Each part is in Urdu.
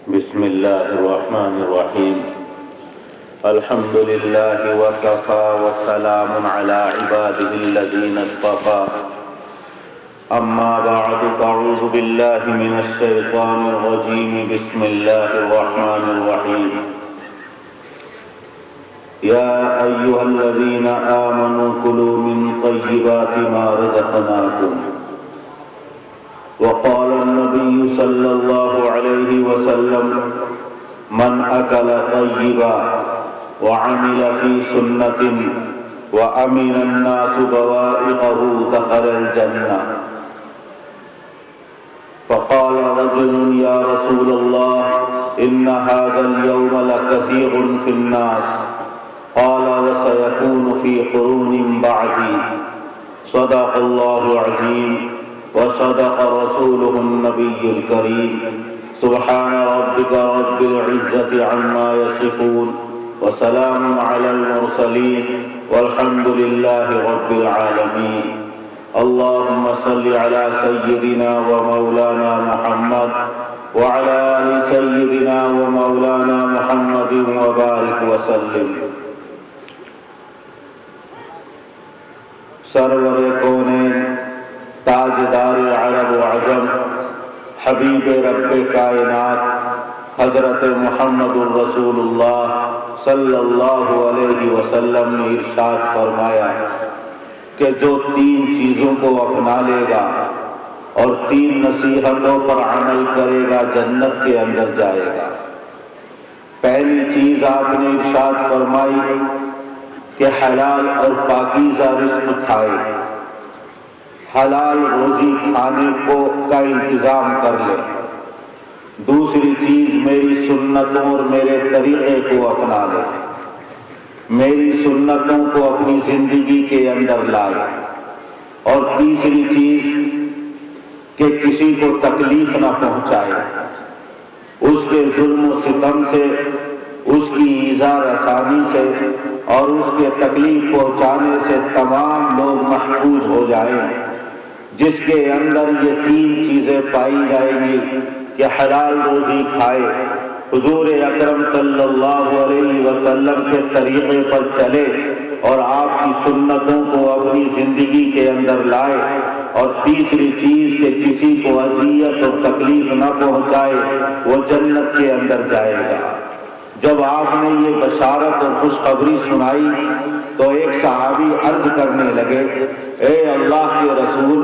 بسم الله الرحمن الرحيم. الحمد لله وكفى والسلام على عباده الذين اصطفى. أما بعد فأعوذ بالله من الشيطان الرجيم. بسم الله الرحمن الرحيم. يا أيها الذين آمنوا كلوا من طيبات ما رزقناكم. وقال النبي صلى الله عليه وسلم: من أكل طيبا وعمل في سنة وأمن الناس بوائقه دخل الجنة. فقال رجل: يا رسول الله إن هذا اليوم لكثير في الناس. قال: وسيكون في قرون بعدي. صدق الله العظيم وصدق رسوله النبي الكريم. سبحان ربك رب العزة عما يصفون وسلام على المرسلين والحمد لله رب العالمين. اللهم صل على سيدنا ومولانا محمد وعلى آل سيدنا ومولانا محمد وبارك وسلم. سرور کونین، تاجدار عرب و عجم، حبیب رب کائنات حضرت محمد الرسول اللہ صلی اللہ علیہ وسلم نے ارشاد فرمایا کہ جو 3 چیزوں کو اپنا لے گا اور 3 نصیحتوں پر عمل کرے گا جنت کے اندر جائے گا۔ پہلی چیز آپ نے ارشاد فرمائی کہ حلال اور پاکیزہ رزق کھائے، حلال روزی کھانے کا انتظام کر لے۔ دوسری چیز میری سنتوں اور میرے طریقے کو اپنا لے، میری سنتوں کو اپنی زندگی کے اندر لائے۔ اور تیسری چیز کہ کسی کو تکلیف نہ پہنچائے، اس کے ظلم و ستم سے، اس کی ایذا رسانی سے اور اس کے تکلیف پہنچانے سے تمام لوگ محفوظ ہو جائیں۔ جس کے اندر یہ 3 چیزیں پائی جائیں گی کہ حلال روزی کھائے، حضور اکرم صلی اللہ علیہ وسلم کے طریقے پر چلے اور آپ کی سنتوں کو اپنی زندگی کے اندر لائے، اور تیسری چیز کہ کسی کو اذیت اور تکلیف نہ پہنچائے، وہ جنت کے اندر جائے گا۔ جب آپ نے یہ بشارت اور خوشخبری سنائی تو ایک صحابی عرض کرنے لگے: اے اللہ کے رسول،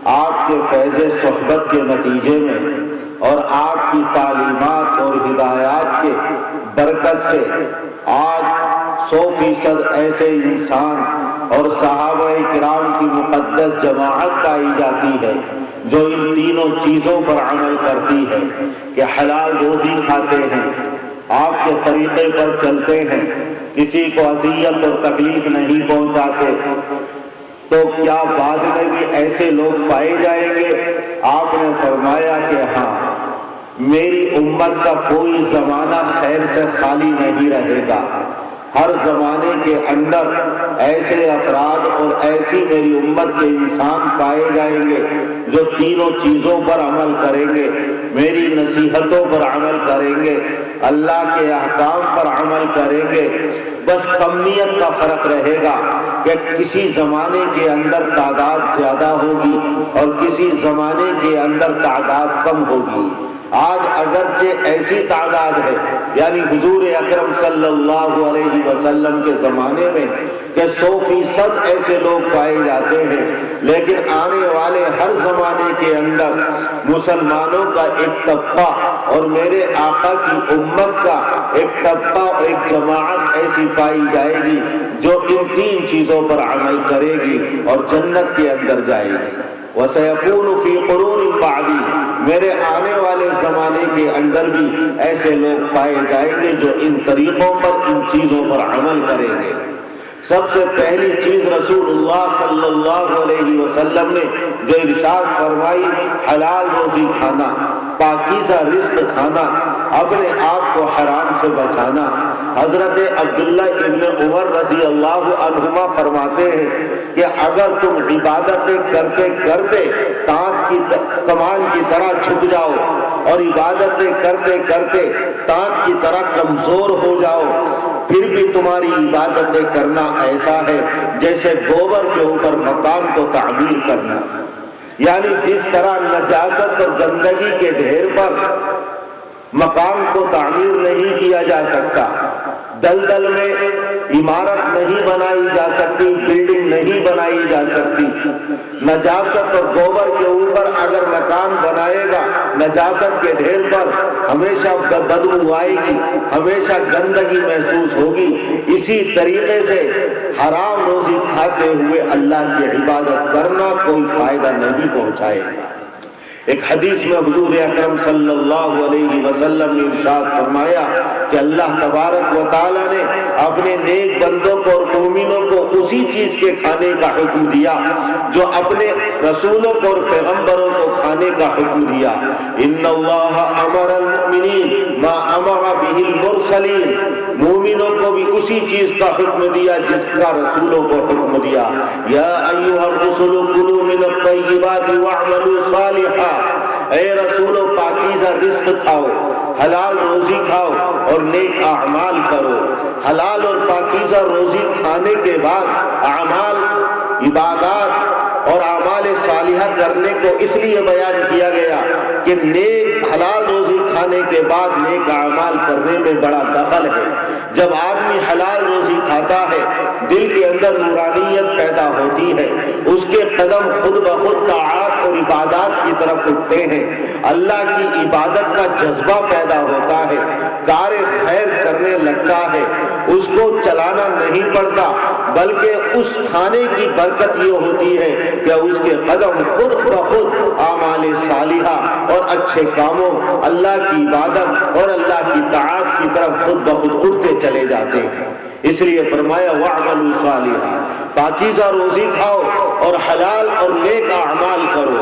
آپ کے فیض صحبت کے نتیجے میں اور آپ کی تعلیمات اور ہدایات کے برکت سے آج 100% ایسے انسان اور صحابہ کرام کی مقدس جماعت پائی جاتی ہے جو ان تینوں چیزوں پر عمل کرتی ہے کہ حلال روزی کھاتے ہیں، آپ کے طریقے پر چلتے ہیں، کسی کو اذیت اور تکلیف نہیں پہنچاتے۔ تو کیا بعد میں بھی ایسے لوگ پائے جائیں گے؟ آپ نے فرمایا کہ ہاں، میری امت کا کوئی زمانہ خیر سے خالی نہیں رہے گا۔ ہر زمانے کے اندر ایسے افراد اور ایسی میری امت کے انسان پائے جائیں گے جو تینوں چیزوں پر عمل کریں گے، میری نصیحتوں پر عمل کریں گے، اللہ کے احکام پر عمل کریں گے۔ بس کمیت کا فرق رہے گا کہ کسی زمانے کے اندر تعداد زیادہ ہوگی اور کسی زمانے کے اندر تعداد کم ہوگی۔ آج اگرچہ ایسی تعداد ہے، یعنی حضور اکرم صلی اللہ علیہ وسلم کے زمانے میں کہ 100% ایسے لوگ پائے جاتے ہیں، لیکن آنے والے ہر زمانے کے اندر مسلمانوں کا ایک طبقہ اور میرے آقا کی امت کا ایک طبقہ، ایک جماعت ایسی پائی جائے گی جو ان 3 چیزوں پر عمل کرے گی اور جنت کے اندر جائے گی۔ وَسَيَكُونُ فِي قُرُونٍ بَعْدِي، میرے آنے والے زمانے کے اندر بھی ایسے لوگ پائے جائیں گے جو ان طریقوں پر، ان چیزوں پر عمل کریں گے۔ سب سے پہلی چیز رسول اللہ صلی اللہ علیہ وسلم نے جو ارشاد فرمائی، حلال روزی کھانا، پاکیزہ رزق کھانا، اپنے آپ کو حرام سے بچانا۔ حضرت عبداللہ ابن عمر رضی اللہ عنہما فرماتے ہیں کہ اگر تم عبادتیں کرتے کرتے تانت کی کمان کی طرح جھک جاؤ اور عبادتیں کرتے کرتے تانت کی طرح کمزور ہو جاؤ، پھر بھی تمہاری عبادتیں کرنا ایسا ہے جیسے گوبر کے اوپر مکان کو تعمیر کرنا، یعنی جس طرح نجاست اور گندگی کے ڈھیر پر مکان کو تعمیر نہیں کیا جا سکتا، دلدل میں عمارت نہیں بنائی جا سکتی، بلڈنگ نہیں بنائی جا سکتی، نجاست اور گوبر کے اوپر اگر مکان بنائے گا نجاست کے ڈھیر پر ہمیشہ بدبو آئے گی، ہمیشہ گندگی محسوس ہوگی۔ اسی طریقے سے حرام روزی کھاتے ہوئے اللہ کی عبادت کرنا کوئی فائدہ نہیں پہنچائے گا۔ ایک حدیث میں حضور اکرم صلی اللہ علیہ وسلم نے ارشاد فرمایا کہ اللہ تبارک و تعالیٰ نے اپنے نیک بندوں کو اور مومنوں کو اسی چیز کے کھانے کا حکم دیا جو اپنے رسولوں کو اور پیغمبروں کو کھانے کا حکم دیا۔ ان اللہ امر المؤمنین ما امر به المرسلین، مومنوں کو بھی اسی چیز کا حکم دیا جس کا رسولوں کو حکم دیا۔ یا ایھا الرسل کلوا من الطیبات واعملوا صالحا، اے رسولو پاکیزہ رزق کھاؤ، حلال روزی کھاؤ اور نیک اعمال کرو۔ حلال اور پاکیزہ روزی کھانے کے بعد اعمال، عبادات اور اعمال صالحہ کرنے کو اس لیے بیان کیا گیا کہ نیک حلال روزی کھانے کے بعد نیک اعمال کرنے میں بڑا دخل ہے۔ جب آدمی حلال روزی کھاتا ہے دل کے اندر نورانیت پیدا ہوتی ہے، اس کے قدم خود بخود طاعات اور عبادات کی طرف اٹھتے ہیں، اللہ کی عبادت کا جذبہ پیدا ہوتا ہے، کار خیر کرنے لگتا ہے، اس کو چلانا نہیں پڑتا بلکہ اس کھانے کی برکت یہ ہوتی ہے کہ اس کے قدم خود بخود اعمال صالحہ اور اچھے کاموں، اللہ کی عبادت اور اللہ کی طاعت کی طرف خود بخود اٹھتے چلے جاتے ہیں۔ اس لیے فرمایا وَاعْمَلُوا صَالِحًا، پاکیزہ روزی کھاؤ اور حلال اور نیک اعمال کرو۔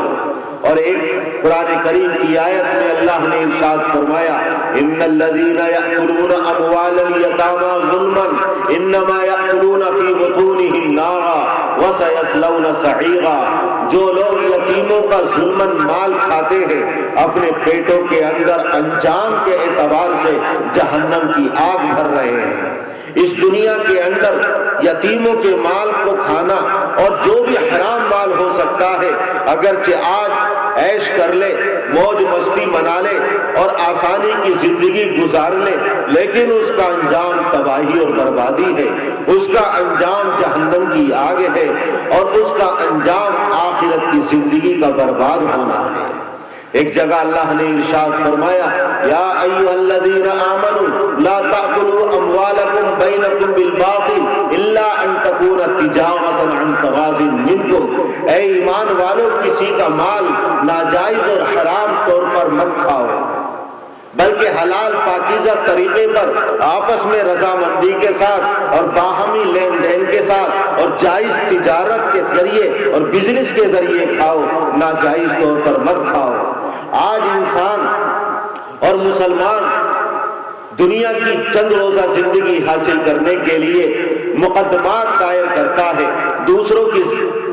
اور ایک قرآن کریم کی آیت میں اللہ نے ارشاد فرمایا ان الذین یأکلون اموال الیتامی ظلما انما یأکلون فی بطونہم نارا وسیصلون سعیرا، جو لوگ یتیموں کا ظلماً مال کھاتے ہیں اپنے پیٹوں کے اندر انجام کے اعتبار سے جہنم کی آگ بھر رہے ہیں۔ اس دنیا کے اندر یتیموں کے مال کو کھانا اور جو بھی حرام مال ہو سکتا ہے، اگرچہ آج عیش کر لے، موج مستی منا لے اور آسانی کی زندگی گزار لے، لیکن اس کا انجام تباہی اور بربادی ہے، اس کا انجام جہنم کی آگ ہے اور اس کا انجام آخرت کی زندگی کا برباد ہونا ہے۔ ایک جگہ اللہ نے ارشاد فرمایا یا ایھا الذین آمنوا لا تأکلوا اموالکم بینکم بالباطل الا ان تکون تجارۃ عن تراض منکم، اے ایمان والو کسی کا مال ناجائز اور حرام طور پر مت کھاؤ بلکہ حلال پاکیزہ طریقے پر آپس میں رضامندی کے ساتھ اور باہمی لین دین کے ساتھ اور جائز تجارت کے ذریعے اور بزنس کے ذریعے کھاؤ، ناجائز طور پر مت کھاؤ۔ آج انسان اور مسلمان دنیا کی چند روزہ زندگی حاصل کرنے کے لیے مقدمات دائر کرتا ہے، دوسروں کی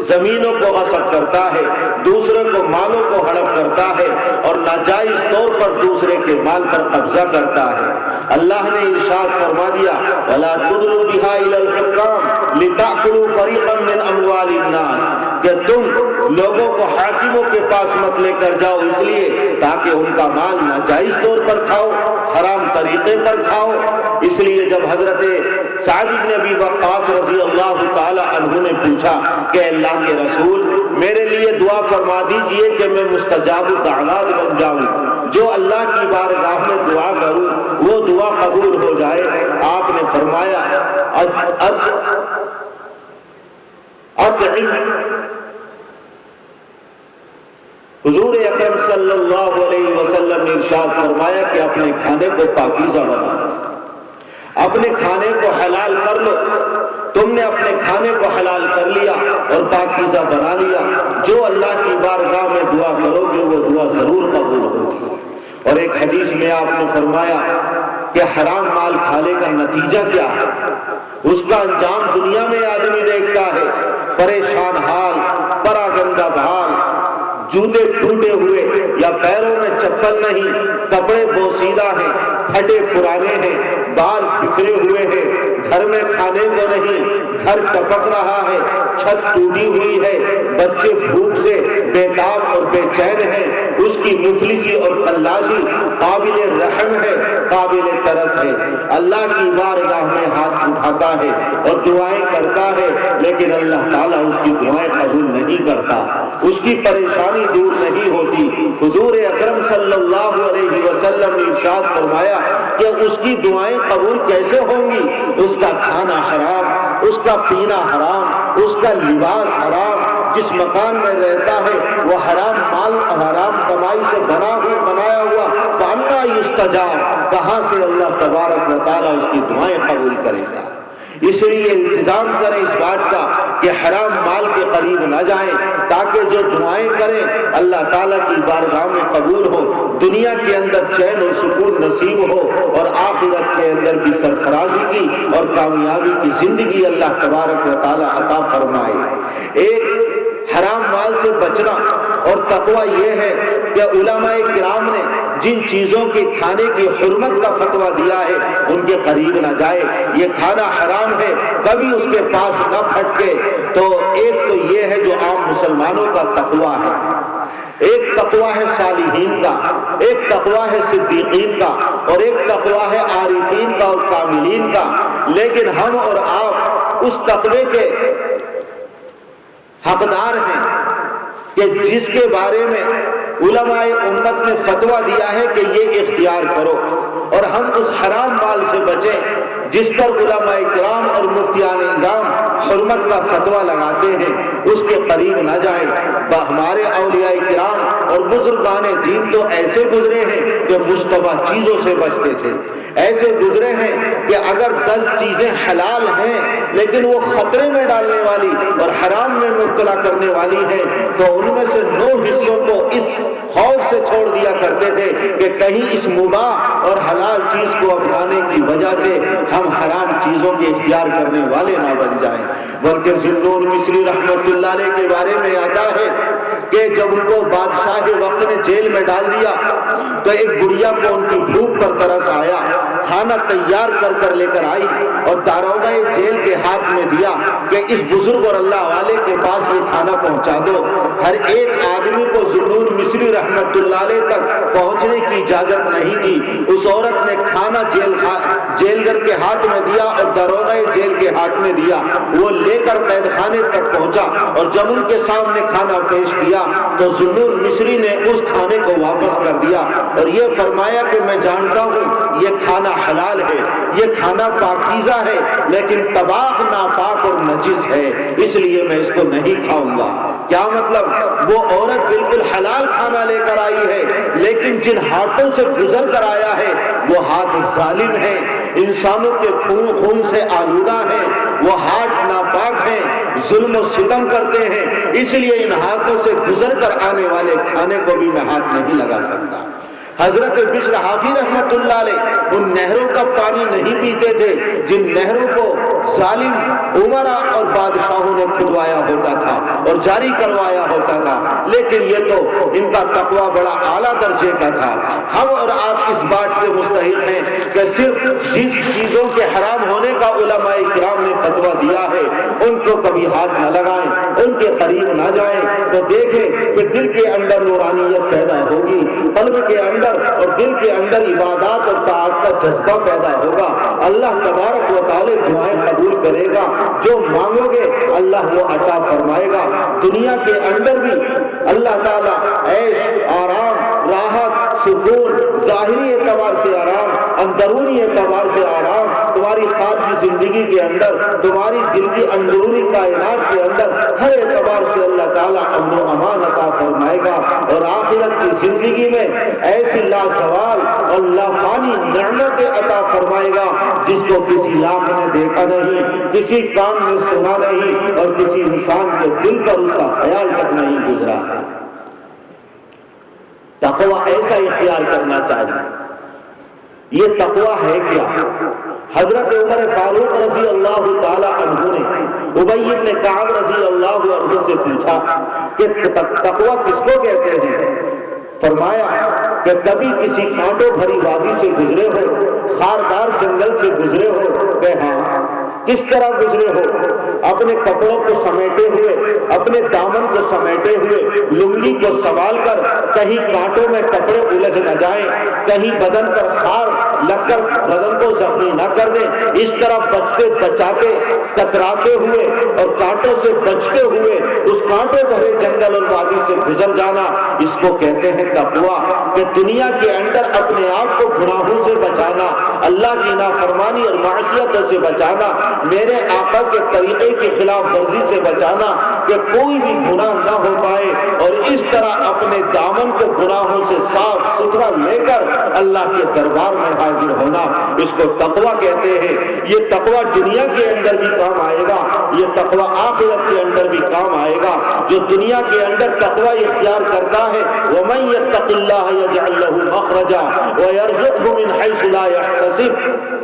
زمینوں کو غصب کرتا ہے، دوسروں کو مالوں کو ہڑپ کرتا ہے اور ناجائز طور پر دوسرے کے مال پر قبضہ کرتا ہے۔ اللہ نے ارشاد فرما دیا وَلَا تُدْلُوا بِهَا إِلَى الْحُكَّامِ لِتَأْكُلُوا فَرِيقًا مِّنْ أَمْوَالِ النَّاسِ، کہ تم لوگوں کو حاکموں کے پاس مت لے کر جاؤ اس لیے تاکہ ان کا مال ناجائز طور پر کھاؤ، حرام طریقے پر کھاؤ۔ اس لیے جب حضرت سعد بن ابی وقاص رضی اللہ تعالی عنہ نے پوچھا کہ اللہ کے رسول میرے لیے دعا فرما دیجئے کہ میں مستجاب الدعوات بن جاؤں، جو اللہ کی بارگاہ میں دعا کروں وہ دعا قبول ہو جائے، آپ نے فرمایا حضور اکرم صلی اللہ علیہ وسلم نے ارشاد فرمایا کہ اپنے کھانے کو پاکیزہ بنا لو، اپنے کھانے کو حلال کر لو۔ تم نے اپنے کھانے کو حلال کر لیا اور پاکیزہ بنا لیا، جو اللہ کی بارگاہ میں دعا کرو گے وہ دعا ضرور قبول ہوگی۔ اور ایک حدیث میں آپ نے فرمایا کہ حرام مال کھانے کا نتیجہ کیا ہے، اس کا انجام دنیا میں آدمی دیکھتا ہے، پریشان حال، پراگندہ بحال، جوتے ٹوٹے ہوئے، یا پیروں میں چپل نہیں، کپڑے بوسیدہ ہیں، پھٹے پرانے ہیں، بال بکھرے ہوئے ہیں، گھر میں کھانے کو نہیں، گھر ٹپک رہا ہے، چھت ٹوٹی ہوئی ہے، بچے بھوک سے بیتاب اور بے چین ہیں، اس کی مفلسی اور فلاشی قابل رحم ہے، قابل ترس ہے۔ اللہ کی بارگاہ میں ہاتھ اٹھاتا ہے اور دعائیں کرتا ہے، لیکن اللہ تعالیٰ اس کی دعائیں قبول نہیں کرتا، اس کی پریشانی دور نہیں ہوتی۔ حضور اکرم صلی اللہ علیہ وسلم نے ارشاد فرمایا کہ اس کی دعائیں قبول کیسے ہوں گی؟ اس کا کھانا حرام، اس کا پینا حرام، اس کا لباس حرام، جس مکان میں رہتا ہے وہ حرام مال اور حرام کمائی سے بنایا ہوا، فانا یستجاب، کہاں سے اللہ تبارک و تعالیٰ اس کی دعائیں قبول کرے گا؟ اس لیے التزام کریں اس بات کا کہ حرام مال کے قریب نہ جائیں، تاکہ جو دعائیں کریں اللہ تعالیٰ کی بارگاہ میں قبول ہو، دنیا کے اندر چین اور سکون نصیب ہو، اور آخرت کے اندر بھی سرفرازی کی اور کامیابی کی زندگی اللہ تبارک و تعالیٰ عطا فرمائے۔ ایک حرام مال سے بچنا اور تقوی یہ ہے کہ علماء کرام نے جن چیزوں کے کھانے کی حرمت کا فتویٰ دیا ہے ان کے قریب نہ جائے۔ یہ کھانا حرام ہے، کبھی اس کے پاس نہ پھٹکے۔ تو ایک تو یہ ہے جو عام مسلمانوں کا تقوی ہے، ایک تقوی ہے صالحین کا، ایک تقوی ہے صدیقین کا، اور ایک تقوی ہے عارفین کا اور کاملین کا۔ لیکن ہم اور آپ اس تقوی کے حقدار ہیں کہ جس کے بارے میں علماء امت نے فتویٰ دیا ہے کہ یہ اختیار کرو، اور ہم اس حرام مال سے بچیں جس پر علماء کرام اور مفتیان نظام حرمت کا فتویٰ لگاتے ہیں، اس کے قریب نہ جائیں۔ ہمارے اولیاء کرام اور بزرگان دین تو ایسے گزرے ہیں کہ مشتبہ چیزوں سے بچتے تھے، ایسے گزرے ہیں کہ اگر 10 چیزیں حلال ہیں لیکن وہ خطرے میں ڈالنے والی اور حرام میں مبتلا کرنے والی ہیں تو ان میں سے 9 حصوں کو اس خوف سے چھوڑ دیا کرتے تھے کہ کہیں اس مباح اور حلال چیز کو اپنانے کی وجہ سے ہم حرام چیزوں کے اختیار کرنے والے نہ بن جائیں۔ بلکہ ذنون مصری رحمت اللہ علیہ کے بارے میں آتا ہے کہ جب ان کو بادشاہ کے وقت نے جیل میں ڈال دیا تو ایک بڑھیا کو ان کی بھوک پر ترس آیا، کھانا تیار کر لے کر آئی اور داروغہ جیل کے ہاتھ میں دیا کہ اس بزرگ اور اللہ والے کے پاس یہ کھانا پہنچا دو۔ ہر ایک آدمی کو ذنون مصری رحمت اللہ علیہ تک پہنچنے کی اجازت نہیں تھی۔ اس عورت نے کھانا جیلگر کے ہاتھ میں دیا اور داروغہ جیل کے ہاتھ میں دیا، وہ لے کر قید خانے تک پہنچا، اور جب ان کے سامنے کھانا پیش کیا تو ذنون مصری نے اس کھانے کو واپس کر دیا اور یہ فرمایا کہ میں جانتا ہوں یہ کھانا حلال ہے، یہ کھانا پاکیزہ ہے، لیکن تباہ ناپاک اور نجس ہے، اس لیے میں اس کو نہیں کھاؤں گا۔ کیا مطلب؟ وہ عورت بالکل حلال کھانا لے کر آئی ہے، لیکن جن ہاتھوں سے گزر کر آیا ہے وہ ہاتھ ظالم ہیں، انسانوں کے خون سے آلودہ ہیں، وہ ہاتھ ناپاک ہیں، ظلم و ستم کرتے ہیں، اس لیے ان ہاتھوں سے گزر کر آنے والے کھانے کو بھی میں ہاتھ نہیں لگا سکتا۔ حضرت بشر حافی رحمت اللہ علیہ ان نہروں کا پانی نہیں پیتے تھے جن نہروں کو ظالم عمرا اور بادشاہوں نے کھدوایا ہوتا تھا اور جاری کروایا ہوتا تھا، لیکن یہ تو ان کا تقوی بڑا اعلیٰ درجے کا تھا۔ ہم اور آپ اس بات کے مستحق ہیں کہ صرف جس چیزوں کے حرام ہونے کا علماء کرام نے فتویٰ دیا ہے ان کو کبھی ہاتھ نہ لگائیں، ان کے قریب نہ جائیں، تو دیکھیں کہ دل کے اندر نورانیت پیدا ہوگی، قلب کے اندر اور دل کے اندر عبادات اور طاعت کا جذبہ پیدا ہوگا۔ اللہ تبارک و تعالی دعائیں قبول کرے گا، جو مانگو گے اللہ وہ عطا فرمائے گا۔ دنیا کے اندر بھی اللہ تعالیٰ عیش، آرام، راحت، سکون، ظاہری اعتبار سے آرام، اندرونی اعتبار سے آرام، تمہاری خارجی زندگی کے اندر، تمہاری دل کی اندرونی کائنات کے اندر ہر اعتبار سے اللہ تعالیٰ امن و امان عطا فرمائے گا، اور آخرت کی زندگی میں ایسی لازوال اور لافانی نعمتیں عطا فرمائے گا جس کو کسی آنکھ نے دیکھا نہیں، کسی کان نے سنا نہیں، اور کسی انسان کے دل پر اس کا خیال تک نہیں گزرا۔ تقویٰ ایسا اختیار کرنا چاہیے۔ یہ تقویٰ ہے کیا؟ حضرت عمر فاروق رضی اللہ تعالی عنہ نے ابی بن کعب رضی اللہ عنہ سے پوچھا کہ تقویٰ کس کو کہتے ہیں؟ فرمایا کہ کبھی کسی کانٹوں بھری وادی سے گزرے ہو، خاردار جنگل سے گزرے ہو؟ کہ ہاں۔ کس طرح گزرے ہو؟ اپنے کپڑوں کو سمیٹے ہوئے، اپنے دامن کو سمیٹے ہوئے، لنگی کو سنبھال کر، کہیں کانٹوں میں کپڑے الجھ نہ جائیں، کہیں بدن پر خار لگ کر بدن کو زخمی نہ کر دیں۔ اس طرح بچتے بچاتے، کتراتے ہوئے اور کانٹوں سے بچتے ہوئے اس کانٹوں بھرے جنگل اور وادی سے گزر جانا، اس کو کہتے ہیں تقویٰ۔ کہ دنیا کے اندر اپنے آپ کو گناہوں سے بچانا، اللہ کی نافرمانی اور معصیتوں سے بچانا، میرے آقا کے طریقے کی خلاف ورزی سے بچانا، کہ کوئی بھی گناہ نہ ہو پائے، اور اس طرح اپنے دامن کو گناہوں سے صاف ستھرا لے کر اللہ کے دربار میں حاضر ہونا، اس کو تقویٰ کہتے ہیں۔ یہ تقویٰ دنیا کے اندر بھی کام آئے گا، یہ تقویٰ آخرت کے اندر بھی کام آئے گا۔ جو دنیا کے اندر تقویٰ اختیار کرتا ہے، وَمَن يَتَّقِ اللَّهَ يَجْعَل لَّهُ مَخْرَجًا وَيَرْزُقْهُ مِنْ حَيْثُ لَا يَحْتَسِبُ،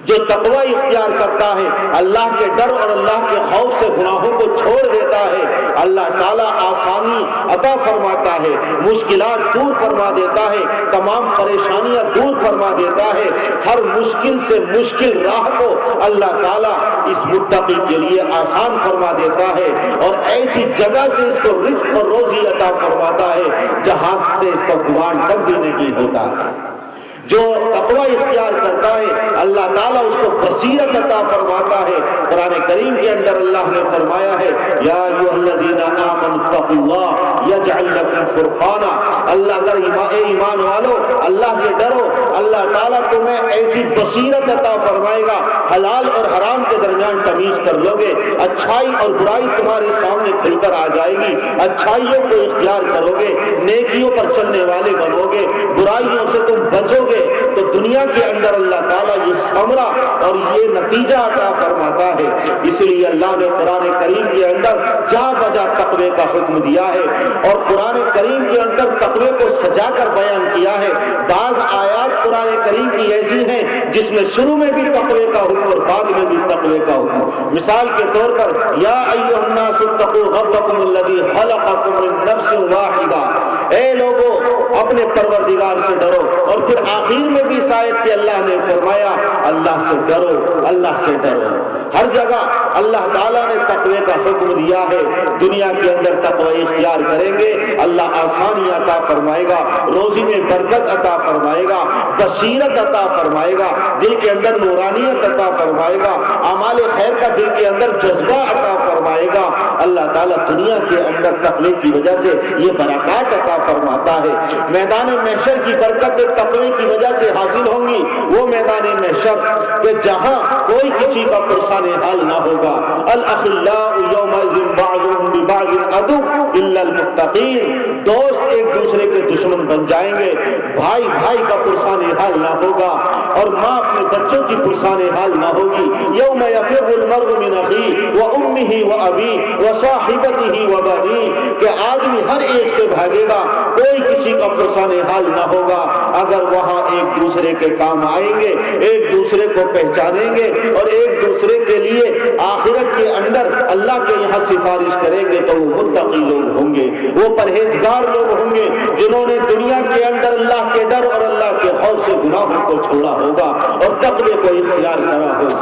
جو تقویٰ اختیار کرتا ہے، اللہ کے ڈر اور اللہ کے خوف سے گناہوں کو چھوڑ دیتا ہے، اللہ تعالیٰ آسانی عطا فرماتا ہے، مشکلات دور فرما دیتا ہے، تمام پریشانیاں دور فرما دیتا ہے، ہر مشکل سے مشکل راہ کو اللہ تعالیٰ اس متقی کے لیے آسان فرما دیتا ہے، اور ایسی جگہ سے اس کو رزق اور روزی عطا فرماتا ہے جہاں سے اس کا گمان کب بھی نہیں ہوتا ہے۔ جو تقویٰ اختیار کرتا ہے، اللہ تعالیٰ اس کو بصیرت عطا فرماتا ہے۔ قرآن کریم کے اندر اللہ نے فرمایا ہے، یا ایھا الذین آمنوا اتقوا اللہ یجعل لکم فرقانا، اللہ اگر اے ایمان والو اللہ سے ڈرو، اللہ تعالیٰ تمہیں ایسی بصیرت عطا فرمائے گا، حلال اور حرام کے درمیان تمیز کر لو گے، اچھائی اور برائی تمہارے سامنے کھل کر آ جائے گی، اچھائیوں کو اختیار کرو گے، نیکیوں پر چلنے والے بنو گے، برائیوں سے تم بچو گے، تو دنیا کے اندر اللہ تعالیٰ یہ ثمرہ اور یہ نتیجہ عطا فرماتا ہے۔ اس لیے اللہ نے قرآن کریم کے اندر جا بجا تقوی کا حکم دیا ہے، اور قرآن کریم کے اندر تقوی کو سجا کر بیان کیا ہے۔ بعض آیات قرآن کریم کی ایسی ہیں جس میں شروع میں بھی تقوی کا حکم اور بعد میں بھی تقوی کا حکم۔ مثال کے طور پر، یا ایھا الناس اتقوا ربکم الذی خلقکم من نفس واحدہ، اے لوگو اپنے پروردگار سے ڈرو، اور پھر آخر میں بھی اس آیت کے اللہ نے فرمایا اللہ سے ڈرو، اللہ سے ڈرو۔ ہر جگہ اللہ تعالیٰ نے تقوی کا حکم دیا ہے۔ دنیا کے اندر تقوی اختیار کریں گے، اللہ آسانی عطا فرمائے گا، روزی میں برکت عطا فرمائے گا، بصیرت عطا فرمائے گا، دل کے اندر نورانیت عطا فرمائے گا، اعمال خیر کا دل کے اندر جذبہ عطا فرمائے گا۔ اللہ تعالیٰ دنیا کے اندر تقوی کی وجہ سے یہ برکات عطا فرماتا ہے۔ میدان محشر کی برکت تقوی کی وجہ سے حاصل ہوں گی، وہ میدان محشر کہ جہاں کوئی کسی کا پرسان حال نہ ہوگا۔ الاخلاء یومئذ بعضهم ببعض عدو الا المتقین، دوست ایک دوسرے کے دشمن بن جائیں گے، بھائی بھائی کا پرسان حال نہ ہوگا، اور ماں اپنے بچوں کی پرسان حال نہ ہوگی۔ یوم یفر المرء من اخیہ وامہ وابیہ وصاحبتہ وبنیہ، کہ آدمی ہر ایک سے بھاگے گا، کوئی کسی کا پرسان حال نہ ہوگا اگر وہاں ایک دوسرے کے کام آئیں گے، ایک دوسرے کو پہچانیں گے، اور ایک دوسرے کے لیے آخرت کے اندر اللہ کے یہاں سفارش کریں گے، تو وہ متقی لوگ ہوں گے، وہ پرہیزگار لوگ ہوں گے، جنہوں نے دنیا کے اندر اللہ کے ڈر اور اللہ کے خوف سے گناہوں کو چھوڑا ہوگا اور تقوی کو اختیار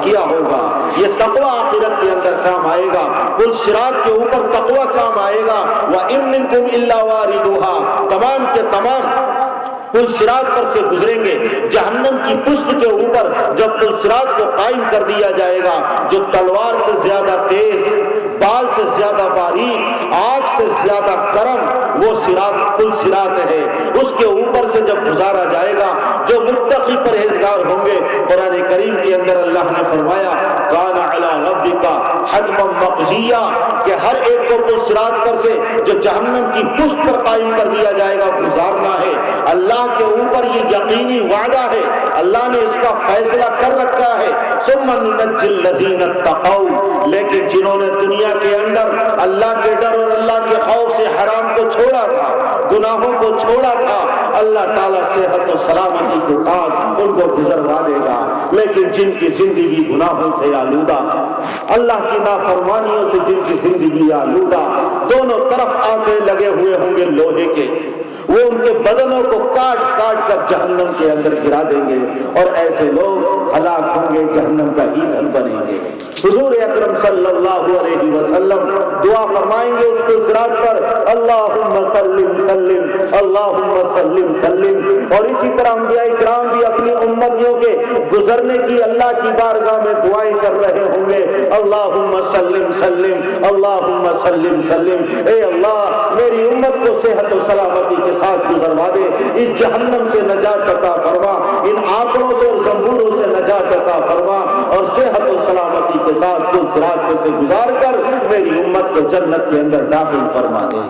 کیا ہوگا۔ یہ تقوی آخرت کے اندر کام آئے گا، پل صراط کے اوپر تقوی کام آئے گا۔ وَإِن مِّنكُمْ إِلَّا وَارِدُهَا، تمام کے تمام پل صراط پر سے گزریں گے۔ جہنم کی پشت کے اوپر جب پل صراط کو قائم کر دیا جائے گا، جو تلوار سے زیادہ تیز، بال سے زیادہ باریک، آگ سے زیادہ گرم وہ صراط پل صراط ہے، اس کے اوپر سے جب گزارا جائے گا، جو متقی پرہیزگار ہوں گے، قرآن کریم کے اندر اللہ نے فرمایا کان علی ربک حتما مقضیہ، کہ ہر ایک کو پل صراط پر سے جو جہنم کی پشت پر قائم کر دیا جائے گا گزارنا ہے۔ اللہ کے اوپر یہ یقینی وعدہ ہے، اللہ نے اس کا فیصلہ کر رکھا ہے۔ ثم ننجی الذین اتقوا، لیکن جنہوں نے دنیا کے اندر اللہ کے ڈر اور اللہ کے خوف سے حرام کو چھوڑا تھا، گناہوں کو چھوڑا تھا، اللہ تعالیٰ صحت و سلامتی کے ساتھ ان کو گزروا دے گا۔ لیکن جن کی زندگی گناہوں سے آلودہ، اللہ کی نافرمانیوں سے جن کی زندگی آلودہ، دونوں طرف آنکھیں لگے ہوئے ہوں گے لوہے کے، وہ ان کے بدنوں کو کاٹ کاٹ کر جہنم کے اندر گرا دیں گے اور ایسے لوگ ہلاک ہوں گے، جہنم کا ایندھن بنیں گے۔ حضور اکرم صلی اللہ علیہ وسلم دعا فرمائیں گے اس کو صراط پر، اللہم سلم سلم، اللہم سلم سلم۔ اور اسی طرح انبیاء کرام بھی اپنی امتیوں کے گزرنے کی اللہ کی بارگاہ میں دعائیں کر رہے ہوں گے، اللہم سلم سلم، اللہم سلم سلم۔ اے اللہ میری امت کو صحت و سلامتی کے ساتھ گزروا دے، اس جہنم سے نجات عطا فرما، ان آنکڑوں سے اور زنبوروں سے نجات عطا فرما، اور صحت و سلامتی کے ساتھ پل صراط میں سے گزار کر میری امت کو جنت کے اندر داخل فرما دے۔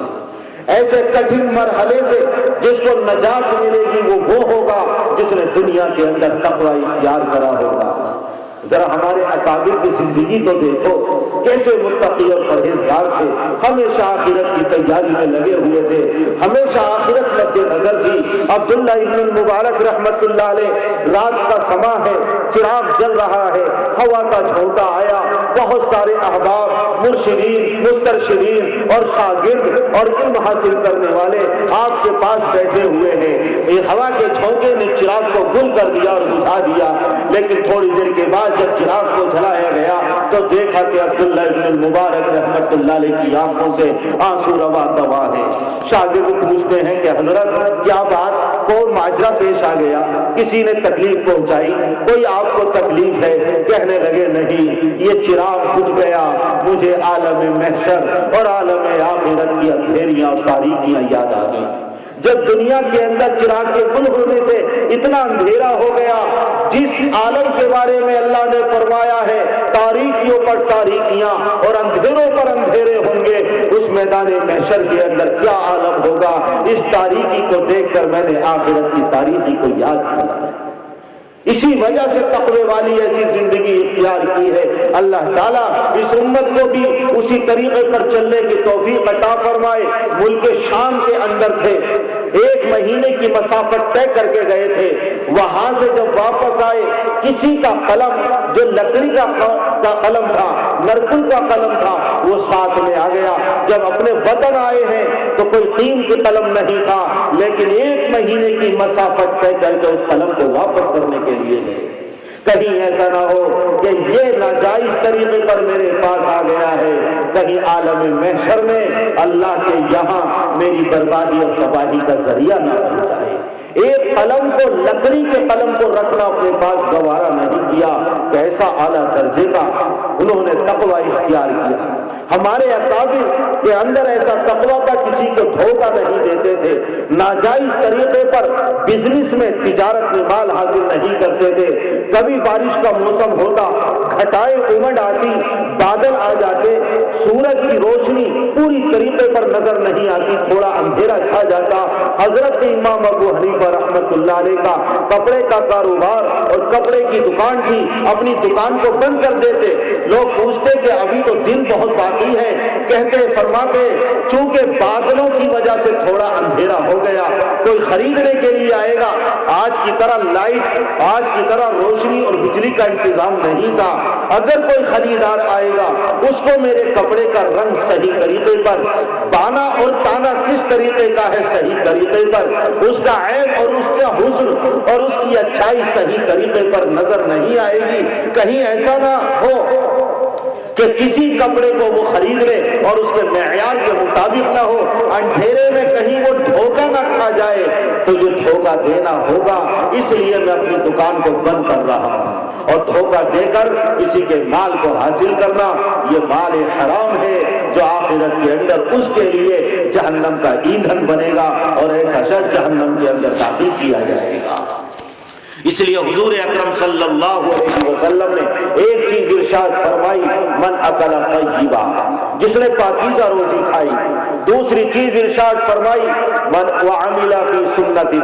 ایسے کٹھن مرحلے سے جس کو نجات ملے گی وہ ہوگا جس نے دنیا کے اندر تقوی اختیار کرا ہوگا۔ ذرا ہمارے اکابر کی زندگی تو دیکھو، کیسے متقی اور پرہیزگار تھے، ہمیشہ آخرت کی تیاری میں لگے ہوئے تھے، ہمیشہ آخرت مد نظر تھی۔ عبداللہ ابن المبارک رحمت اللہ علیہ، رات کا سما ہے، چراغ جل رہا ہے، ہوا کا جھونکا آیا، بہت سارے احباب، مرشدین، مسترشدین اور شاگرد اور علم حاصل کرنے والے آپ کے پاس بیٹھے ہوئے ہیں۔ یہ ہوا کے جھونکے نے چراغ کو گل کر دیا اور بجھا دیا، لیکن تھوڑی دیر کے بعد جب چراغ کو جلایا گیا تو دیکھا کہ عبداللہ ابن المبارک رحمت اللہ علیہ کی آنکھوں سے آنسو روا دوا ہے۔ شاگرد پوچھتے ہیں کہ حضرت کیا بات، کوئی ماجرا پیش آ گیا، کسی نے تکلیف پہنچائی، کوئی آپ کو تکلیف ہے؟ کہنے لگے نہیں، یہ چراغ بجھ گیا، مجھے عالم محشر اور عالم آخرت کی اندھیریاں اور تاریکیاں یاد آ گئی۔ جب دنیا کے اندر چراغ کے گل ہونے سے اتنا اندھیرا ہو گیا، جس عالم کے بارے میں اللہ نے فرمایا ہے تاریکیوں پر تاریکیاں اور اندھیروں پر اندھیرے ہوں گے، اس میدان محشر کے اندر کیا عالم ہوگا، اس تاریکی کو دیکھ کر میں نے آخرت کی تاریکی کو یاد کیا۔ اسی وجہ سے تقوی والی ایسی زندگی اختیار کی ہے۔ اللہ تعالیٰ اس امت کو بھی اسی طریقے پر چلنے کی توفیق عطا فرمائے۔ ملک شام کے اندر تھے، 1 مہینے کی مسافت طے کر کے گئے تھے، وہاں سے جب واپس آئے کسی کا قلم جو لکڑی کا قلم تھا، نرکل کا قلم تھا، وہ ساتھ میں آ گیا۔ جب اپنے وطن آئے ہیں تو کوئی قیمتی قلم نہیں تھا، لیکن 1 مہینے کی مسافت طے کر کے اس قلم کو واپس کرنے کے لیے گئے۔ کہیں ایسا نہ ہو کہ یہ ناجائز طریقے پر میرے پاس آ گیا ہے، کہیں عالم محشر میں اللہ کے یہاں میری بربادی اور تباہی کا ذریعہ نہ بن جائے۔ ایک قلم کو، لکڑی کے قلم کو رکھنا اپنے پاس گوارا نہیں کیا، کیسا اعلیٰ درجے کا انہوں نے تقوی اختیار کیا۔ ہمارے اکابر کے اندر ایسا تقوی کا، کسی کو دھوکہ نہیں دیتے تھے، ناجائز طریقے پر بزنس میں، تجارت میں مال حاصل نہیں کرتے تھے۔ کبھی بارش کا موسم ہوتا، گھٹائیں امڈ آتی، بادل آ جاتے، سورج کی روشنی پوری طریقے پر نظر نہیں آتی، تھوڑا اندھیرا چھا جاتا، حضرت امام ابو حنیفہ رحمت اللہ علیہ کا کپڑے کا کاروبار اور کپڑے کی دکان تھی، اپنی دکان کو بند کر دیتے۔ لوگ پوچھتے کہ ابھی تو دن بہت باقی ہے، کہتے فرماتے چونکہ بادلوں کی وجہ سے تھوڑا اندھیرا ہو گیا، کوئی خریدنے کے لیے آئے گا، آج کی طرح لائٹ، آج کی طرح روشنی اور بجلی کا انتظام نہیں تھا، اگر کوئی خریدار آئے گا اس کو میرے کپڑے کا رنگ صحیح طریقے پر، بانا اور تانا کس طریقے کا ہے صحیح طریقے پر، اس کا عیب اور اس کا حسن اور اس کی اچھائی صحیح طریقے پر نظر نہیں آئے گی۔ کہیں ایسا نہ ہو کہ کسی کپڑے کو وہ خرید لے اور اس کے معیار کے مطابق نہ ہو، اندھیرے میں کہیں وہ دھوکہ نہ کھا جائے، تو یہ دھوکہ دینا ہوگا، اس لیے میں اپنی دکان کو بند کر رہا ہوں۔ اور دھوکہ دے کر کسی کے مال کو حاصل کرنا یہ مال حرام ہے، جو آخرت کے اندر اس کے لیے جہنم کا ایندھن بنے گا اور ایسا شخص جہنم کے اندر داخل کیا جائے گا۔ اس لیے حضور اکرم صلی اللہ علیہ وسلم نے ایک چیز ارشاد فرمائی، من اکل طیبا، جس نے پاکیزہ روزی کھائی۔ دوسری چیز ارشاد فرمائی، من وعمل فی سنت،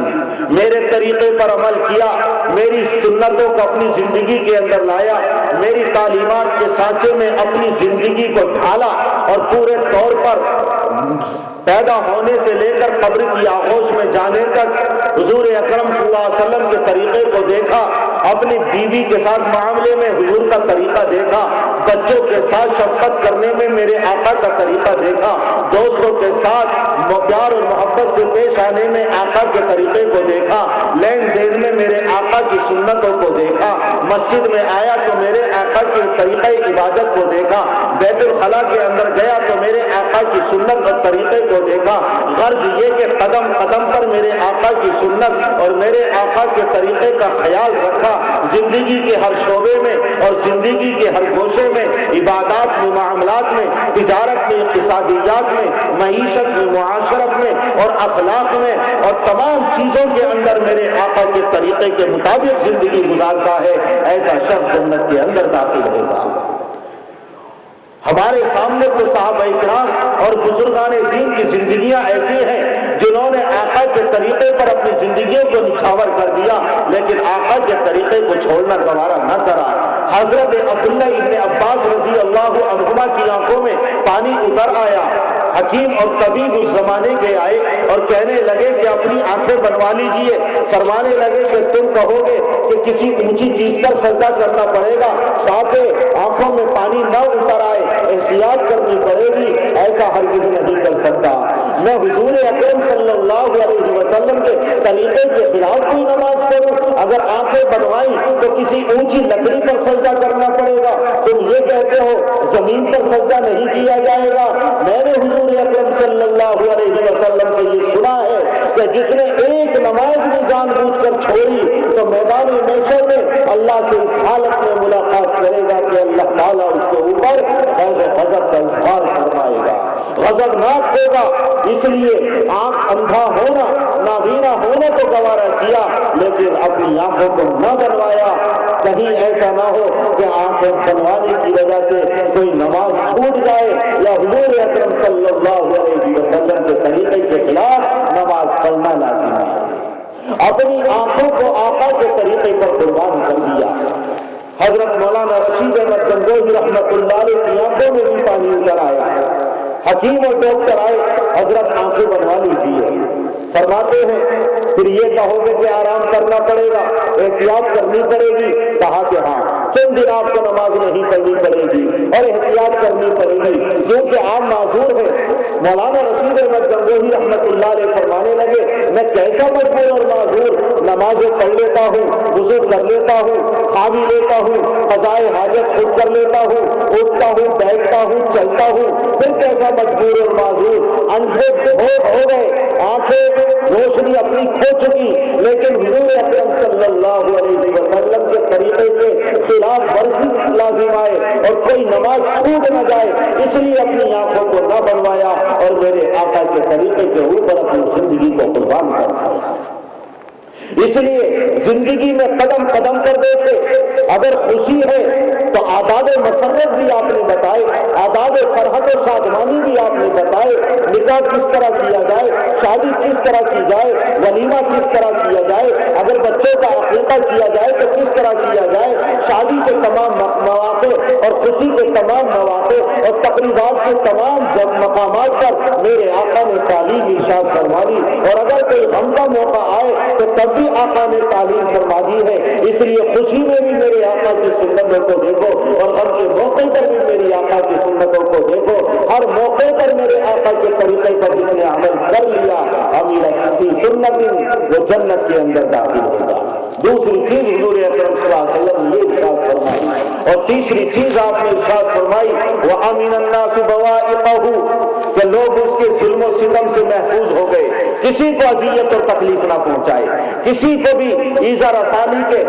میرے طریقے پر عمل کیا، میری سنتوں کو اپنی زندگی کے اندر لایا، میری تعلیمات کے سانچے میں اپنی زندگی کو ڈھالا اور پورے طور پر پیدا ہونے سے لے کر قبر کی آغوش میں جانے تک حضور اکرم صلی اللہ علیہ وسلم کے طریقے کو دیکھا، اپنی بیوی کے ساتھ معاملے میں حضور کا طریقہ دیکھا، بچوں کے ساتھ شفقت کرنے میں میرے آقا کا طریقہ دیکھا، دوستوں کے ساتھ پیار اور محبت سے پیش آنے میں آقا کے طریقے کو دیکھا، لین دین میں میرے آقا کی سنتوں کو دیکھا، مسجد میں آیا تو میرے آقا کے طریقہ عبادت کو دیکھا، بیت الخلا کے اندر گیا تو میرے آقا کی سنت اور طریقے کو دیکھا۔ غرض یہ کہ قدم قدم پر میرے آقا کی سنت اور میرے آقا کے طریقے کا خیال رکھا، زندگی کے ہر شعبے میں اور زندگی کے ہر گوشے میں، عبادات میں، معاملات میں، تجارت میں، اقتصادیات میں، معیشت میں، معاشرت میں اور اخلاق میں اور تمام چیزوں کے اندر میرے آقا کے طریقے کے مطابق زندگی گزارتا ہے، ایسا شخص جنت کے اندر داخل ہوگا۔ ہمارے سامنے تو صحابہ اکرام اور بزرگان دین کی زندگیاں ایسی ہیں جنہوں نے آقا کے طریقے پر اپنی زندگیوں کو نچھاور کر دیا، لیکن آقا کے طریقے کو چھوڑنا گوارا نہ کرا۔ حضرت عبداللہ ابن عباس رضی اللہ عنہما کی آنکھوں میں پانی اتر آیا۔ حکیم اور طبیب اس زمانے کے آئے اور کہنے لگے کہ اپنی آنکھیں بنوا لیجئے، فرمانے لگے کہ تم کہو گے کہ کسی اونچی چیز پر سجدہ کرنا پڑے گا تاکہ آنکھوں میں پانی نہ اتر آئے، احتیاط کرنی پڑے گی، ایسا ہرگز نہیں کر سکتا۔ میں حضور اکرم صلی اللہ علیہ وسلم کے طریقے کے خلاف کوئی نماز پڑھوں؟ اگر آنکھیں بنوائیں تو کسی اونچی لکڑی پر سجدہ کرنا پڑے گا، تم یہ کہتے ہو زمین پر سجدہ نہیں کیا جائے گا۔ میں نے حضور اکرم صلی اللہ علیہ وسلم سے یہ سنا ہے کہ جس نے ایک نماز بھی جان بوجھ کر چھوڑی تو میدان محشر میں اللہ سے اس حالت میں ملاقات کرے گا کہ اللہ تعالیٰ اس کے اوپر فیض و غضب کا اظہار فرمائے گا، غضبناک ہوگا۔ اس لیے آنکھ اندھا ہونا، نابینا ہونا تو گوارا کیا، لیکن اپنی آنکھوں کو نہ بنوایا۔ کہیں ایسا نہ ہو کہ آنکھیں بنوانے کی وجہ سے کوئی نماز چھوٹ جائے یا حضور اکرم صلی اللہ علیہ وسلم کے طریقے کے خلاف نماز پڑھنا لازم ہے۔ اپنی آنکھوں کو آقا کے طریقے پر قربان کر دیا۔ حضرت مولانا رشید احمد گنگوہی رحمۃ اللہ علیہ کی آنکھوں میں بھی پانی اتر آیا۔ حکیم اور ڈاکٹر آئے، حضرت آنکھیں بنوا لیجیے۔ فرماتے ہیں پھر یہ کہو گے کہ آرام کرنا پڑے گا، احتیاط کرنی پڑے گی؟ کہا کہ ہاں، چند دن آپ کو نماز نہیں پڑھنی پڑے گی اور احتیاط کرنی پڑے گی کیونکہ آپ معذور ہیں۔ مولانا رشید احمد گنگوہی رحمۃ اللہ علیہ فرمانے لگے میں کیسا مجبور اور معذور، نمازیں پڑھ لیتا ہوں، وضو کر لیتا ہوں، کھا بھی لیتا ہوں، قضائے حاجت خود کر لیتا ہوں، اٹھتا ہوں، بیٹھتا ہوں، چلتا ہوں، پھر کیسا مجبور اور معذور؟ اندھے ہو گئے، آنکھیں روشنی اپنی کھو چکی، لیکن حضور اکرم صلی اللہ علیہ وسلم کے طریقے کے خلاف ورزی لازم آئے اور کوئی نماز چھوٹ نہ جائے، اس لیے اپنی آنکھوں کو نہ بنوایا اور میرے آقا کے طریقے کے اوپر اپنی زندگی کو قربان کر دیا۔ اس لیے زندگی میں قدم قدم پر دیکھے، اگر خوشی ہے تو آداب مسرت بھی آپ نے بتائے، آداب فرحت و شادمانی بھی آپ نے بتائے، نکاح کس طرح کیا جائے، شادی کس طرح کی جائے، ولیمہ کس طرح کیا جائے، اگر بچوں کا عقیقہ کیا جائے تو کس طرح کیا جائے، شادی کے تمام مواقع اور خوشی کے تمام مواقع اور تقریبات کے تمام مقامات پر میرے آقا نے تعلیم ارشاد فرما دی، اور اگر کوئی غم کا موقع آئے تو تب بھی آقا نے تعلیم فرما دی ہے۔ اس لیے خوشی میں بھی میرے آقا کی سنتوں کو دیکھو اور غم کے موقع پر بھی میری آقا کی سنتوں کو دیکھو، ہر موقع پر میرے آقا کے طریقے پر جس نے عمل کر لیا امیر صفی سنت وہ جنت کے اندر داخل ہوگا۔ دوسری چیز حضور اکرم صلی اللہ علیہ وسلم نے یہ ارشاد فرمائی، اور تیسری چیز آپ نے ارشاد فرمائی وَأَمِنَ النَّاسُ بَوَائِقَهُ کہ لوگ اس کے ظلم و ستم سے محفوظ ہو گئے، کسی کو اذیت اور تکلیف نہ پہنچائے، کسی کو بھی ایذا رسانی کے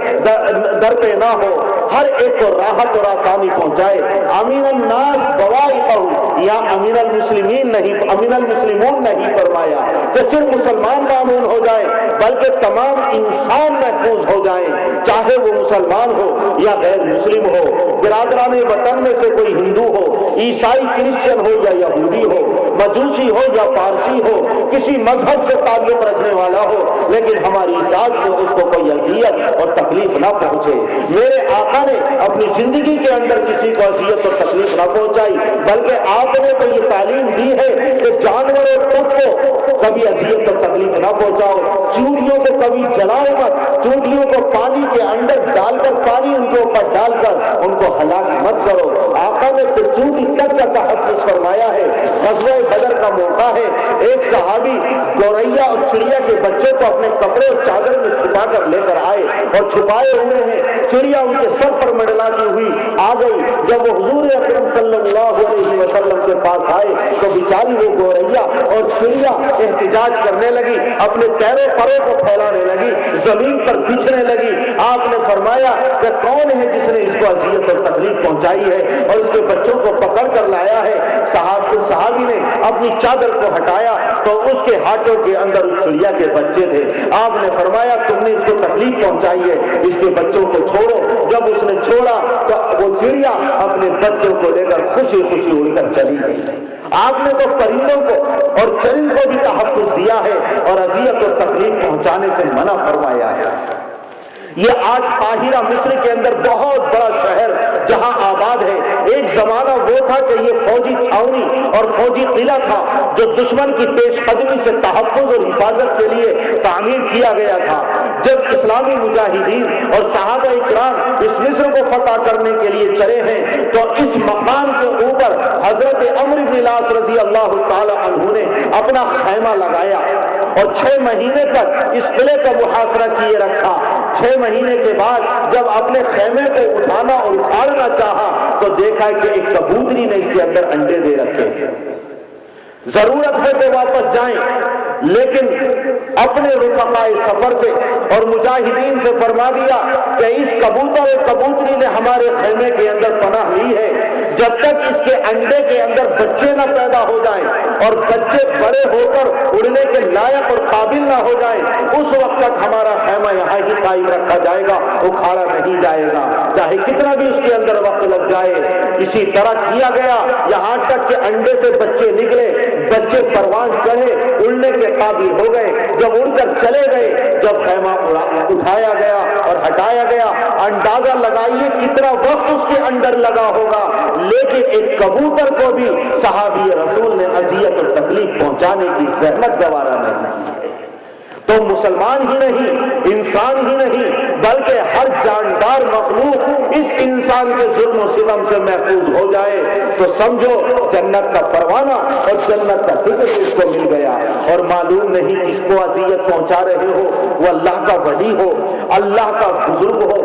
در پہ نہ ہو، ہر ایک کو راحت اور آسانی پہنچائے۔ امین الناس بوائقہ یا امین المسلمین نہیں، امین المسلمون نہیں فرمایا کہ صرف مسلمان مامون ہو جائے، بلکہ تمام انسان محفوظ ہو جائیں، چاہے وہ مسلمان ہو یا غیر مسلم ہو، برادران وطن میں سے کوئی ہندو ہو، عیسائی کرسچن ہو یا یہودی ہو، مجوسی ہو یا پارسی ہو، کسی مذہب سے تعلق رکھنے والا ہو، لیکن ہماری ذات سے اس کو کوئی اذیت اور تکلیف نہ پہنچے۔ میرے آقا نے اپنی زندگی کے اندر کسی کو اذیت اور تکلیف نہ پہنچائی، بلکہ آپ نے تو یہ تعلیم دی ہے کہ جانور اور خود کو کبھی اذیت اور تکلیف نہ پہنچاؤ، چونٹیوں کو کبھی جلاؤ مت، چونٹیوں کو پانی کے اندر ڈال کر، پانی ان کے اوپر ڈال کر ان کو ہلاک مت کرو۔ آقا نے پھر چونٹی تک کا تحفظ فرمایا ہے۔ غزوہ بدر کا موقع ہے، ایک صحابی گوریا اور چڑیا کے بچے کو اپنے کپڑے اور چادر میں چھپا کر لے کر آئے اور چھپائے ہوئے ہیں، چڑیا ان کے سر پر منڈلاتی ہوئی آ گئی۔ جب وہ حضور اکرم صلی اللہ علیہ وسلم کے پاس آئے تو بیچاری وہ گوریا اور چڑیا احتجاج کرنے لگی، اپنے پیروں پروں کو پھیلانے لگی، زمین پر بچھنے لگی۔ آپ نے فرمایا کہ کون ہے جس نے اس کو اذیت اور تکلیف پہنچائی ہے اور اس کے بچوں کو پکڑ کر لایا ہے؟ صحابی نے اپنی چادر کو ہٹایا تو اس کے ہاتھوں کے اندر اس چڑیا کے بچے تھے۔ آپ نے فرمایا تم نے اس کو تکلیف پہنچائی ہے، اس کے بچوں کو چھوڑو۔ جب اس نے چھوڑا تو وہ چڑیا اپنے بچوں کو لے کر خوشی خوشی اڑ کر چلی گئی۔ آپ نے تو پرندوں کو اور چرند کو بھی تحفظ دیا ہے اور اذیت اور تکلیف پہنچانے سے منع فرمایا ہے۔ یہ آج قاہرہ مصر کے اندر بہت بڑا شہر جہاں آباد ہے، ایک زمانہ وہ تھا کہ یہ فوجی چھاونی اور فوجی قلعہ تھا جو دشمن کی پیش قدمی سے تحفظ اور حفاظت کے لیے تعمیر کیا گیا تھا۔ جب اسلامی مجاہدین اور صحابہ اکرام اس مصر کو فتح کرنے کے لیے چلے ہیں تو اس مقام کے اوپر حضرت عمرو بن العاص رضی اللہ تعالی عنہ نے اپنا خیمہ لگایا اور 6 مہینے تک اس قلعے کا محاصرہ کیے رکھا۔ 6 مہینے کے بعد جب اپنے خیمے کو اٹھانا اور اکھاڑنا چاہا تو دیکھا کہ ایک کبوتری نے اس کے اندر انڈے دے رکھے ہیں۔ ضرورت ہے کہ واپس جائیں، لیکن اپنے رفقاء سفر سے اور مجاہدین سے فرما دیا کہ اس کبوتر اور کبوتری نے ہمارے خیمے کے اندر پناہ لی ہے، جب تک اس کے انڈے کے اندر بچے نہ پیدا ہو جائیں اور بچے بڑے ہو کر اڑنے کے لائق اور قابل نہ ہو جائیں، اس وقت تک ہمارا خیمہ یہاں ہی قائم رکھا جائے گا، اکھاڑا نہیں جائے گا، چاہے کتنا بھی اس کے اندر وقت لگ جائے۔ اسی طرح کیا گیا، یہاں تک کہ انڈے سے بچے نکلے، بچے پروان چڑھے، اڑنے کے قابل ہو گئے۔ جب اڑ کر چلے گئے، جب خیمہ اٹھایا گیا اور ہٹایا گیا، اندازہ لگائیے کتنا وقت اس کے اندر لگا ہوگا، لیکن ایک کبوتر کو بھی صحابی رسول نے اذیت اور تکلیف پہنچانے کی زحمت گوارا نہیں کی۔ تو مسلمان ہی نہیں، انسان ہی نہیں، بلکہ ہر جاندار مخلوق اس انسان کے ظلم و ستم سے محفوظ ہو جائے تو سمجھو جنت کا پروانہ اور جنت کا ٹکٹ اس کو مل گیا۔ اور معلوم نہیں کس کو اذیت پہنچا رہے ہو، وہ اللہ کا ولی ہو، اللہ کا بزرگ ہو،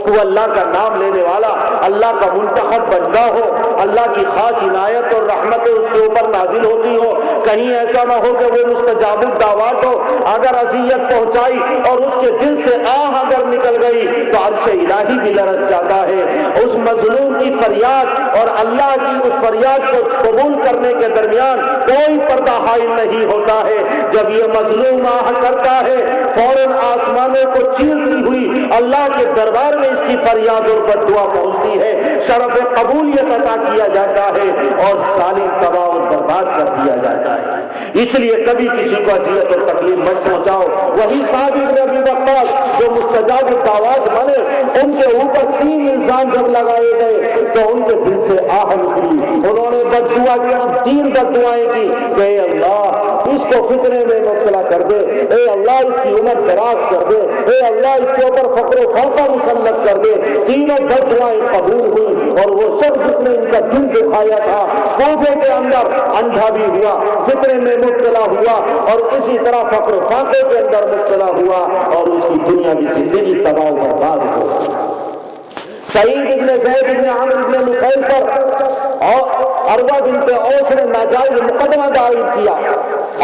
وہ اللہ کا نام لینے والا، اللہ کا منتخب بندہ ہو، اللہ کی خاص عنایت اور رحمتیں اس کے اوپر نازل ہوتی ہو۔ کہیں ایسا نہ ہو کہ وہ مستجاب الدعوات ہو، اگر اذیت پہنچائی اور اس کے دل سے آہ اگر نکل گئی تو عرش الہی بھی لرز جاتا ہے۔ اس مظلوم کی فریاد اور اللہ کی اس فریاد کو قبول کرنے کے درمیان کوئی پردہ حائل نہیں ہوتا ہے۔ جب یہ مظلوم آہ کرتا ہے، فوراً آسمانوں کو چیرتی ہوئی اللہ کے دربار میں اس کی فریاد اور بددعا پہنچتی ہے، شرف قبولیت عطا کیا جاتا ہے اور ظالم تباہ اور برباد کر دیا جاتا ہے۔ اس لیے کبھی کسی کو اذیت اور تکلیف مت پہنچاؤ۔ وہی سعد بن ابی وقاص جو مستجاب الدعوات بنے، ان کے اوپر 3 الزام جب لگائے گئے تو ان کے دل سے آہ نکلی، انہوں نے بددعا کی، 3 بددعائیں کی کہ اے اللہ اس کو فتنے میں مبتلا کر دے، اے اللہ اس کی عمر دراز کر دے، اے اللہ اس کے اوپر فقر و فاقہ مسلط کر دے۔ تینوں بددعائیں قبول ہوئی اور وہ سب جس نے ان کا دل دکھایا تھا کوفے کے اندر اندھا بھی ہوا، فتنے میں مبتلا ہوا اور اسی طرح فقر و فاقے کے اندر مبتلا ہوا اور اس کی دنیا کی زندگی تباہ و برباد ہو۔ سعید ابن زید ابن عمرو ابن نفیل پر عروہ بنت اوس نے ناجائز مقدمہ دائر کیا،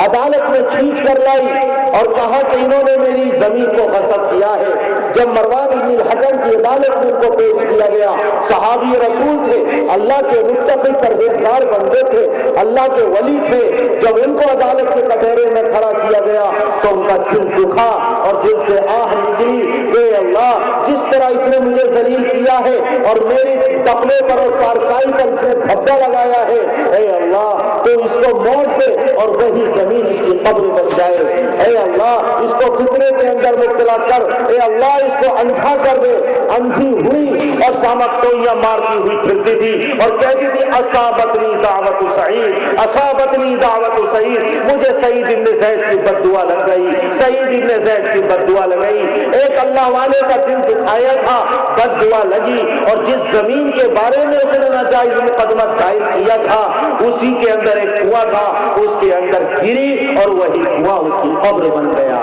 عدالت میں کھینچ کر لائی اور کہا کہ انہوں نے میری زمین کو غصب کیا ہے۔ جب مروان بن الحکم کی عدالت میں ان کو پیش کیا گیا، صحابی رسول تھے، اللہ کے متقی پرہیزگار بندے تھے، اللہ کے ولی تھے، جب ان کو عدالت کے کٹہرے میں کھڑا کیا گیا تو ان کا دل دکھا اور دل سے آہ نکلی کہ اللہ جس طرح اس نے مجھے ذلیل کیا ہے اور میری تقوی پر اور پارسائی پر اس نے دھبا لگایا ہے، اے اللہ تو اس کو موت دے اور وہی زمین اس کی قبر بن جائے، اے اللہ اس کو فتنے کے اندر مبتلا کر، اے اللہ اس کو اندھا کر دے۔ اندھی ہوئی اور سامکتویاں مارتی ہوئی پھرتی تھی اور کہتی تھی اصابتنی دعوت سعید، اصابتنی دعوت سعید، مجھے سعید ابن زید کی بد دعا لگ گئی، سعید ابن زید کی بد دعا لگ گئی۔ ایک اللہ والے کا دل دکھایا تھا، بد دعا لگی، اور جس زمین کے بارے میں اس نے ناجائز مقدمہ دائر کیا تھا اسی کے اندر ایک کنواں تھا، اس کے اندر گری اور وہی کنواں اس کی قبر بن گیا،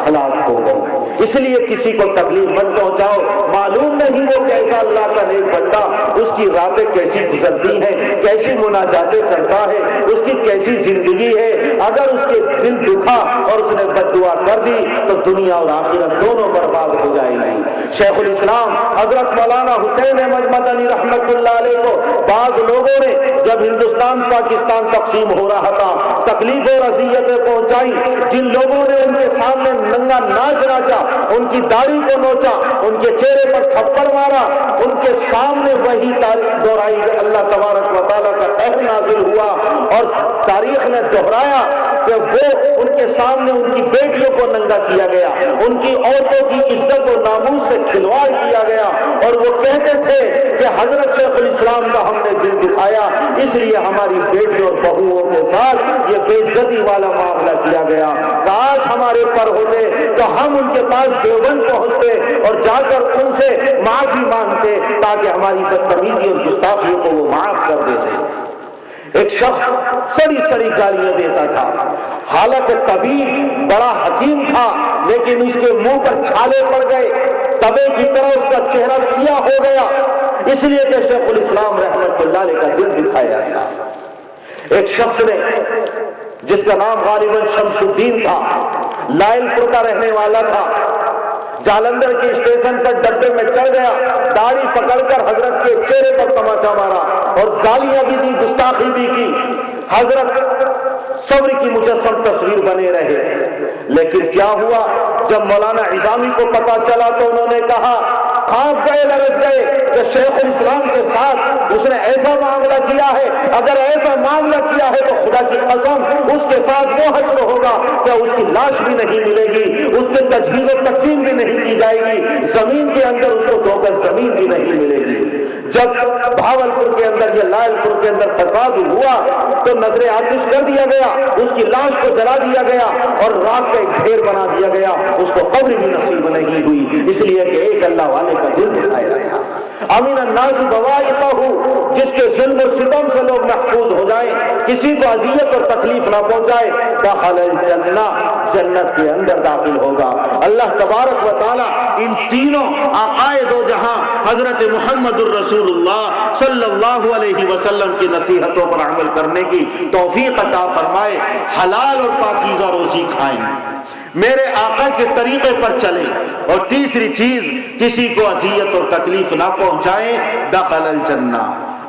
ہلاک ہو گئی۔ اس لیے کسی کو تکلیف مت پہنچاؤ، معلوم نہیں وہ کیسا اللہ کا نیک بندہ، اس کی راتیں کیسی گزرتی ہیں، کیسی مناجاتیں کرتا ہے، اس کی کیسی زندگی ہے۔ اگر اس کے دل دکھا اور اس نے بد دعا کر دی تو دنیا اور آخرت دونوں برباد ہو جائیں گی۔ شیخ الاسلام حضرت مولانا حسین احمد مدنی رحمت اللہ علیہ کو بعض لوگوں نے جب ہندوستان پاکستان تقسیم ہو رہا تھا تکلیف اور اذیتیں پہنچائی، جن لوگوں نے ان کے سامنے ننگا ناچ ناچا، ان کی داڑھی کو نوچا، ان کے چہرے پر تھپڑ مارا، ان کے سامنے وہی دہرائی گئی، اللہ تبارک و تعالیٰ کا قہر نازل ہوا اور تاریخ نے دہرایا کہ وہ ان کے سامنے ان کی بیٹیوں کو ننگا کیا گیا، ان کی عورتوں کی عزت و ناموس سے کھلواڑ کیا گیا، اور وہ کہتے تھے کہ حضرت شیخ الاسلام کا ہم نے دل دکھایا اس لیے ہماری بیٹی اور بہوؤں کے ساتھ یہ بے عزتی والا معاملہ کیا گیا۔ کاش ہمارے پر ہوتے تو ہم ان کے پاس دیوبند پہنچتے اور جا کر ان سے معافی مانگتے تاکہ ہماری بدتمیزی اور گستاخیوں کو وہ معاف کر دیتے۔ ایک شخص سڑی سڑی گالیاں دیتا تھا، حالانکہ طبیب بڑا حکیم تھا، لیکن اس کے منہ پر چھالے پڑ گئے، توے کی طرح اس کا چہرہ سیاہ ہو گیا، اس لیے کہ شیخ الاسلام رحمت اللہ علیہ کا دل دکھایا تھا۔ ایک شخص نے جس کا نام غالباً شمس الدین تھا، لائل پور کا رہنے والا تھا، جالندھر کے اسٹیشن پر ڈبے میں چڑھ گیا، داڑھی پکڑ کر حضرت کے چہرے پر تماچا مارا اور گالیاں بھی دی، گستاخی بھی کی۔ حضرت صبر کی مجسم تصویر بنے رہے، لیکن کیا ہوا جب مولانا عظامی کو پتا چلا تو انہوں نے کہا، کھانپ گئے، لرز گئے کہ شیخ الاسلام کے ساتھ اس نے ایسا معاملہ کیا ہے، اگر ایسا معاملہ کیا ہے تو خدا کی قسم اس کے ساتھ وہ حشر ہوگا کہ اس کی لاش بھی نہیں ملے گی، اس کے تجہیز و تکفین بھی نہیں کی جائے گی، زمین کے اندر اس کو 2 گز زمین بھی نہیں ملے گی۔ جب بھاولپور کے اندر یا لائل پور کے اندر فساد ہوا تو نظر آتش کر دیا گیا، اس کی لاش کو جلا دیا گیا اور راک کا ایک ڈھیر بنا دیا گیا، اس کو قبر بھی نصیب نہیں ہوئی، اس لیے کہ ایک اللہ والے کا دل دکھایا تھا۔ امین الناس بوائقہ، جس کے ظلم و ستم سے لوگ محفوظ ہو جائیں، کسی کو اذیت اور تکلیف نہ پہنچائے، دخل الجنہ، جنت کے اندر داخل ہوگا۔ اللہ تبارک و تعالی ان تینوں آقائے دو جہاں حضرت محمد الرسول اللہ صلی اللہ علیہ وسلم کی نصیحتوں پر عمل کرنے کی توفیق عطا فرمائے، حلال اور پاکیزہ روزی کھائیں، میرے آقا کے طریقے پر چلیں، اور تیسری چیز کسی کو اذیت اور تکلیف نہ پہنچائیں، دخل الجنہ،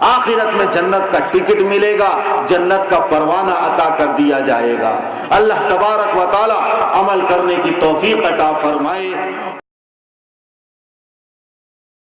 آخرت میں جنت کا ٹکٹ ملے گا، جنت کا پروانہ عطا کر دیا جائے گا۔ اللہ تبارک و تعالی عمل کرنے کی توفیق عطا فرمائے۔